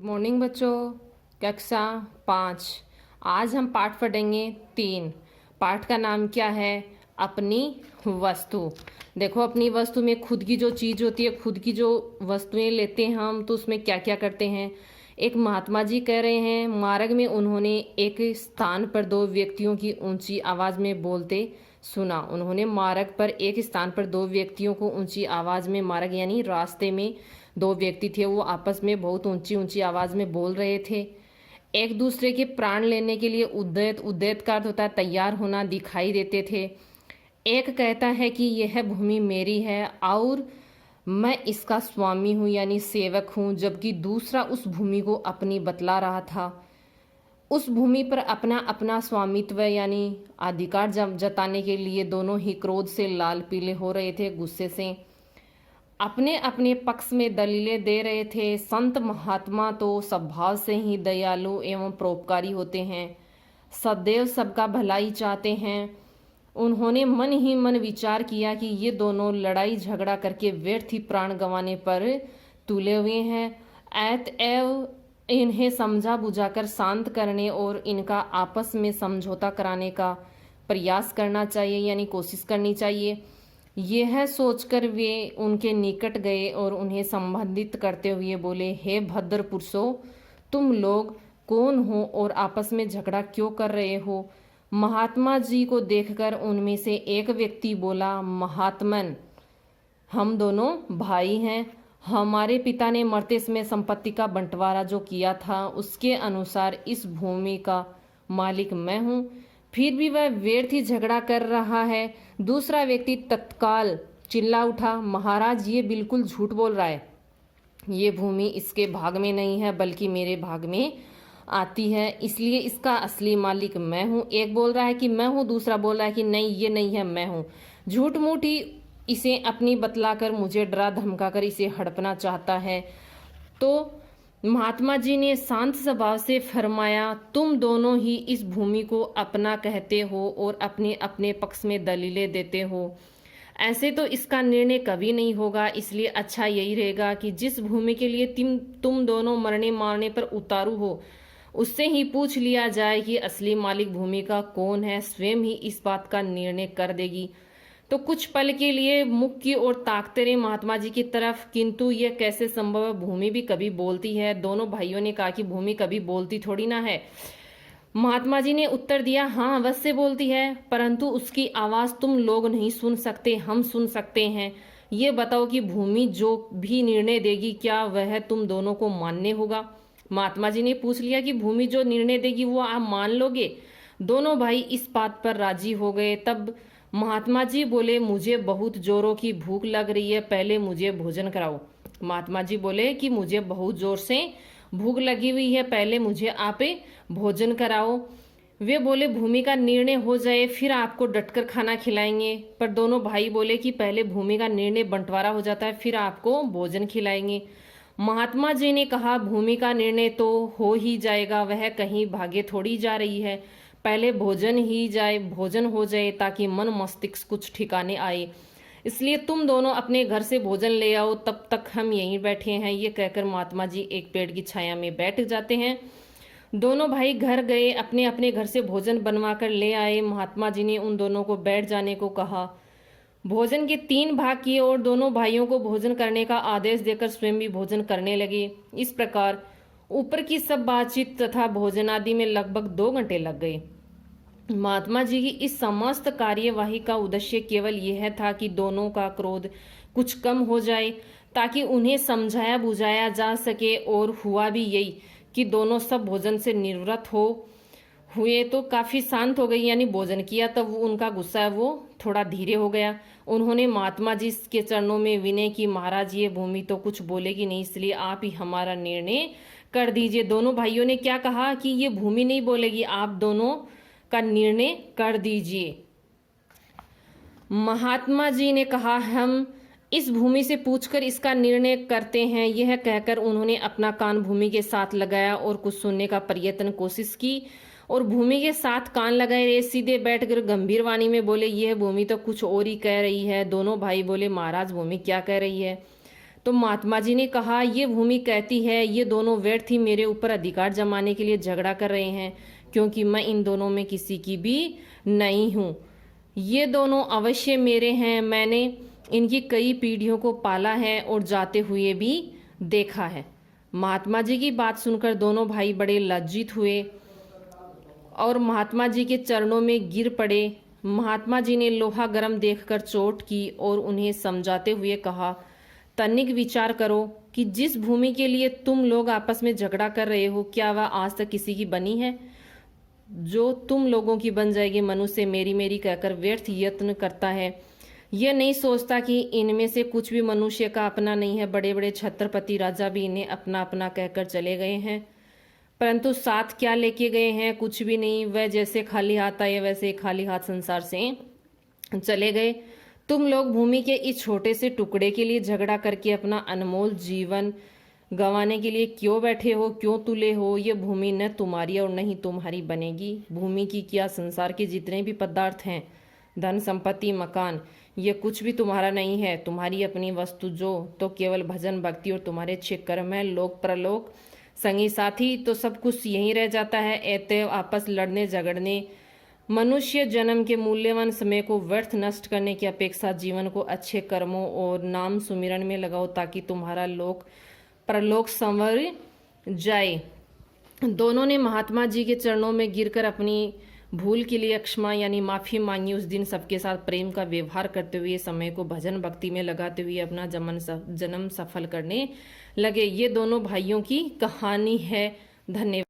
Morning बच्चों। कक्षा 5। आज हम पाठ पढ़ेंगे 3। पाठ का नाम क्या है? अपनी वस्तु। देखो, अपनी वस्तु में खुद की जो चीज़ होती है, खुद की जो वस्तुएं लेते हैं हम, तो उसमें क्या क्या करते हैं। एक महात्मा जी कह रहे हैं, मार्ग में उन्होंने एक स्थान पर दो व्यक्तियों की ऊंची आवाज़ में बोलते सुना। उन्होंने मार्ग पर एक स्थान पर दो व्यक्तियों को ऊंची आवाज़ में, मार्ग यानी रास्ते में दो व्यक्ति थे, वो आपस में बहुत ऊंची ऊंची आवाज़ में बोल रहे थे। एक दूसरे के प्राण लेने के लिए उद्यत, उद्यत का अर्थ होता है तैयार होना, दिखाई देते थे। एक कहता है कि यह भूमि मेरी है और मैं इसका स्वामी हूँ यानी सेवक हूँ, जबकि दूसरा उस भूमि को अपनी बतला रहा था। उस भूमि पर अपना अपना स्वामित्व यानी अधिकार जताने के लिए दोनों ही क्रोध से लाल पीले हो रहे थे, गुस्से से अपने अपने पक्ष में दलीलें दे रहे थे। संत महात्मा तो स्वभाव से ही दयालु एवं परोपकारी होते हैं, सदैव सबका भलाई चाहते हैं। उन्होंने मन ही मन विचार किया कि ये दोनों लड़ाई झगड़ा करके व्यर्थ ही प्राण गंवाने पर तुले हुए हैं। अतएव इन्हें समझा बुझाकर शांत करने और इनका आपस में समझौता कराने का प्रयास करना चाहिए यानी कोशिश करनी चाहिए। यह सोचकर वे उनके निकट गए और उन्हें संबोधित करते हुए बोले, हे भद्र पुरुषों, तुम लोग कौन हो और आपस में झगड़ा क्यों कर रहे हो? महात्मा जी को देखकर उनमें से एक व्यक्ति बोला, महात्मन, हम दोनों भाई हैं। हमारे पिता ने मरते समय संपत्ति का बंटवारा जो किया था, उसके अनुसार इस भूमि का मालिक मैं हूँ, फिर भी वह व्यर्थ ही झगड़ा कर रहा है। दूसरा व्यक्ति तत्काल चिल्ला उठा, महाराज, ये बिल्कुल झूठ बोल रहा है। ये भूमि इसके भाग में नहीं है बल्कि मेरे भाग में आती है, इसलिए इसका असली मालिक मैं हूँ। एक बोल रहा है कि मैं हूँ, दूसरा बोल रहा है कि नहीं, ये नहीं है, मैं हूँ। झूठ मूठ ही इसे अपनी बतलाकर मुझे डरा धमकाकर इसे हड़पना चाहता है। तो महात्मा जी ने शांत स्वभाव से फरमाया, तुम दोनों ही इस भूमि को अपना कहते हो और अपने अपने पक्ष में दलीलें देते हो। ऐसे तो इसका निर्णय कभी नहीं होगा, इसलिए अच्छा यही रहेगा कि जिस भूमि के लिए तुम दोनों मरने मारने पर उतारू हो, उससे ही पूछ लिया जाए कि असली मालिक भूमि का कौन है। स्वयं ही इस बात का निर्णय कर देगी। तो कुछ पल के लिए मुख की ओर ताकते रहे महात्मा जी की तरफ, किंतु यह कैसे संभव है? भूमि भी कभी बोलती है? दोनों भाइयों ने कहा कि भूमि कभी बोलती थोड़ी ना है। महात्मा जी ने उत्तर दिया, हाँ अवश्य बोलती है, परंतु उसकी आवाज तुम लोग नहीं सुन सकते, हम सुन सकते हैं। ये बताओ कि भूमि जो भी निर्णय देगी, क्या वह तुम दोनों को मान्य होगा? महात्मा जी ने पूछ लिया कि भूमि जो निर्णय देगी वो आप मान लोगे? दोनों भाई इस बात पर राजी हो गए। तब महात्मा जी बोले, मुझे बहुत जोरों की भूख लग रही है, पहले मुझे भोजन कराओ। महात्मा जी बोले कि मुझे बहुत जोर से भूख लगी हुई है, पहले मुझे आप भोजन कराओ। वे बोले, भूमि का निर्णय हो जाए फिर आपको डटकर खाना खिलाएंगे। पर दोनों भाई बोले कि पहले भूमि का निर्णय बंटवारा हो जाता है, फिर आपको भोजन खिलाएंगे। महात्मा जी ने कहा, भूमि का निर्णय तो हो ही जाएगा, वह कहीं भागे थोड़ी जा रही है, पहले भोजन हो जाए ताकि मन मस्तिष्क कुछ ठिकाने आए। इसलिए तुम दोनों अपने घर से भोजन ले आओ, तब तक हम यहीं बैठे हैं। ये कहकर महात्मा जी एक पेड़ की छाया में बैठ जाते हैं। दोनों भाई घर गए, अपने अपने घर से भोजन बनवा कर ले आए। महात्मा जी ने उन दोनों को बैठ जाने को कहा। भोजन के 3 भाग किए और दोनों भाइयों को भोजन करने का आदेश देकर स्वयं भी भोजन करने लगे। इस प्रकार ऊपर की सब बातचीत तथा भोजन आदि में लगभग 2 घंटे लग गए। महात्मा जी की इस समस्त कार्यवाही का उद्देश्य केवल यह था कि दोनों का क्रोध कुछ कम हो जाए, ताकि उन्हें समझाया बुझाया जा सके। और हुआ भी यही कि दोनों सब भोजन से निवृत्त हुए तो काफी शांत हो गई, यानी भोजन किया तब उनका गुस्सा वो थोड़ा धीरे हो गया। उन्होंने महात्मा जी के चरणों में विनय की, महाराज ये भूमि तो कुछ बोलेगी नहीं, इसलिए आप ही हमारा निर्णय कर दीजिए। दोनों भाइयों ने क्या कहा कि ये भूमि नहीं बोलेगी, आप दोनों का निर्णय कर दीजिए। महात्मा जी ने कहा, हम इस भूमि से पूछकर इसका निर्णय करते हैं। यह कहकर उन्होंने अपना कान भूमि के साथ लगाया और कुछ सुनने का प्रयत्न कोशिश की, और भूमि के साथ कान लगाए रहे। सीधे बैठकर गंभीर वाणी में बोले, यह भूमि तो कुछ और ही कह रही है। दोनों भाई बोले, महाराज भूमि क्या कह रही है? तो महात्मा जी ने कहा, ये भूमि कहती है ये दोनों व्यर्थ ही मेरे ऊपर अधिकार जमाने के लिए झगड़ा कर रहे हैं, क्योंकि मैं इन दोनों में किसी की भी नहीं हूँ। ये दोनों अवश्य मेरे हैं, मैंने इनकी कई पीढ़ियों को पाला है और जाते हुए भी देखा है। महात्मा जी की बात सुनकर दोनों भाई बड़े लज्जित हुए और महात्मा जी के चरणों में गिर पड़े। महात्मा जी ने लोहा गर्म देखकर चोट की और उन्हें समझाते हुए कहा, तनिक विचार करो कि जिस भूमि के लिए तुम लोग आपस में झगड़ा कर रहे हो, क्या वह आज तक किसी की बनी है? जो तुम लोगों की बन जाएगी। मनुष्य मेरी मेरी कहकर व्यर्थ यत्न करता है, यह नहीं सोचता कि इनमें से कुछ भी मनुष्य का अपना नहीं है। बड़े बड़े छत्रपति राजा भी इन्हें अपना अपना कहकर चले गए हैं, परंतु साथ क्या लेके गए हैं? कुछ भी नहीं। वह जैसे खाली हाथ आए वैसे खाली हाथ संसार से चले गए। तुम लोग भूमि के इस छोटे से टुकड़े के लिए झगड़ा करके अपना अनमोल जीवन गंवाने के लिए क्यों बैठे हो, क्यों तुले हो? ये भूमि न तुम्हारी और न ही तुम्हारी बनेगी। भूमि की क्या, संसार के जितने भी पदार्थ हैं, धन संपत्ति मकान, ये कुछ भी तुम्हारा नहीं है। तुम्हारी अपनी वस्तु जो तो केवल भजन भक्ति और तुम्हारे अच्छे कर्म है। लोक परलोक संगी साथी तो सब कुछ यहीं रह जाता है। अतएव आपस लड़ने झगड़ने, मनुष्य जन्म के मूल्यवान समय को व्यर्थ नष्ट करने की अपेक्षा जीवन को अच्छे कर्मों और नाम सुमिरन में लगाओ, ताकि तुम्हारा लोक परलोक संवर जाए। दोनों ने महात्मा जी के चरणों में गिरकर अपनी भूल के लिए क्षमा यानी माफी मांगी। उस दिन सबके साथ प्रेम का व्यवहार करते हुए, समय को भजन भक्ति में लगाते हुए अपना जन्म सफल करने लगे। ये दोनों भाइयों की कहानी है। धन्यवाद।